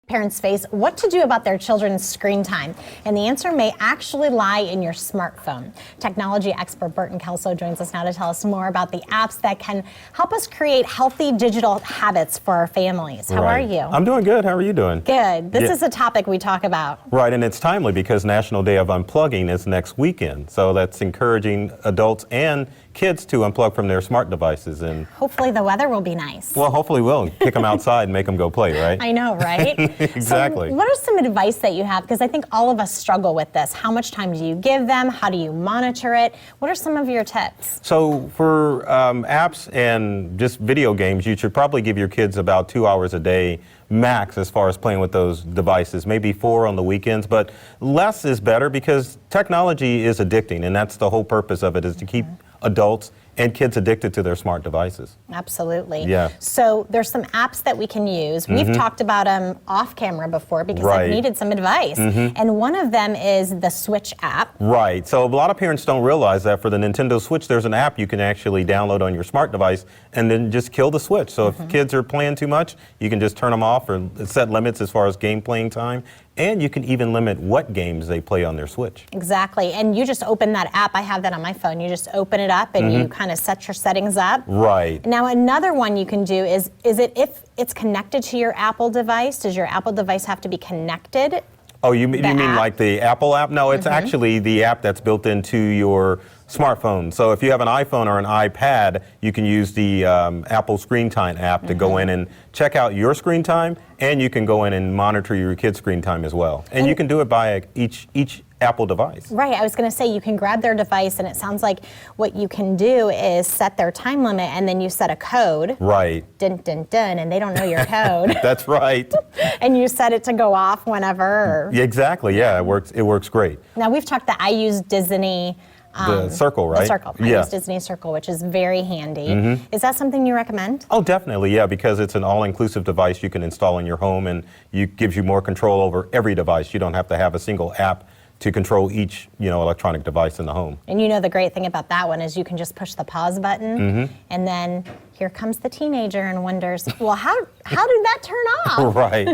Parents face what to do about their children's screen time, and the answer may actually lie in your smartphone. Technology expert Burton Kelso joins us now to tell us more about the apps that can help us create healthy digital habits for our families. How are you? I'm doing good. How are you doing? Good. This is a topic we talk about. Right, and it's timely because National Day of Unplugging is next weekend, so that's encouraging adults and kids to unplug from their smart devices. And hopefully the weather will be nice. Well, hopefully we'll kick them outside and make them go play, right? I know, right? Exactly. So what are some advice that you have? Because I think all of us struggle with this. How much time do you give them? How do you monitor it? What are some of your tips? So for apps and just video games, you should probably give your kids about 2 hours a day max as far as playing with those devices, maybe 4 on the weekends, but less is better because technology is addicting, and that's the whole purpose of it, is to keep adults and kids addicted to their smart devices. Absolutely. Yeah. So there's some apps that we can use. We've talked about them off camera before because I've needed some advice. And one of them is the Switch app. Right. So a lot of parents don't realize that for the Nintendo Switch, there's an app you can actually download on your smart device and then just kill the Switch. So if kids are playing too much, you can just turn them off or set limits as far as game playing time. And you can even limit what games they play on their Switch. Exactly. And you just open that app. I have that on my phone. You just open it up and you kind of set your settings up. Right. Now, another one you can do is it if it's connected to your Apple device? Does your Apple device have to be connected? Oh, you mean like the Apple app? No, it's actually the app that's built into your smartphone. So if you have an iPhone or an iPad, you can use the Apple Screen Time app to go in and check out your screen time, and you can go in and monitor your kids' screen time as well. And you can do it by each Apple device. Right, I was going to say you can grab their device, and it sounds like what you can do is set their time limit, and then you set a code. Right. Dun, dun, dun, and they don't know your code. That's right. And you set it to go off whenever. Exactly, yeah, it works great. Now, we've talked that I use Disney. The Circle, right? The Circle. I use Disney Circle, which is very handy. Is that something you recommend? Oh, definitely, yeah, because it's an all-inclusive device you can install in your home, and it gives you more control over every device. You don't have to have a single app to control each, electronic device in the home. And the great thing about that one is you can just push the pause button, and then here comes the teenager and wonders, well, how did that turn off? Right.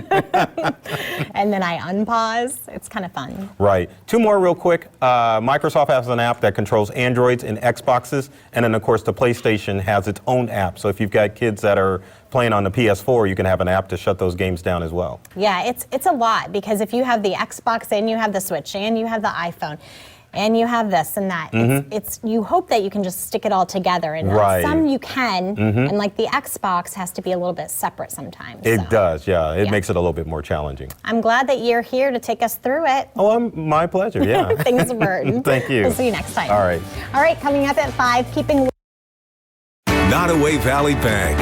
And then I unpause. It's kind of fun. Right. 2 more real quick. Microsoft has an app that controls Androids and Xboxes, and then of course the PlayStation has its own app. So if you've got kids that are playing on the PS4, you can have an app to shut those games down as well. Yeah, it's a lot because if you have the Xbox and you have the Switch and you have the iPhone and you have this and that, it's you hope that you can just stick it all together, and some you can, and like the Xbox has to be a little bit separate sometimes. It does, yeah. It makes it a little bit more challenging. I'm glad that you're here to take us through it. Oh, my pleasure, yeah. Thanks, Burton. Thank you. We'll see you next time. All right. All right, coming up at 5, keeping Nottoway Valley Bank.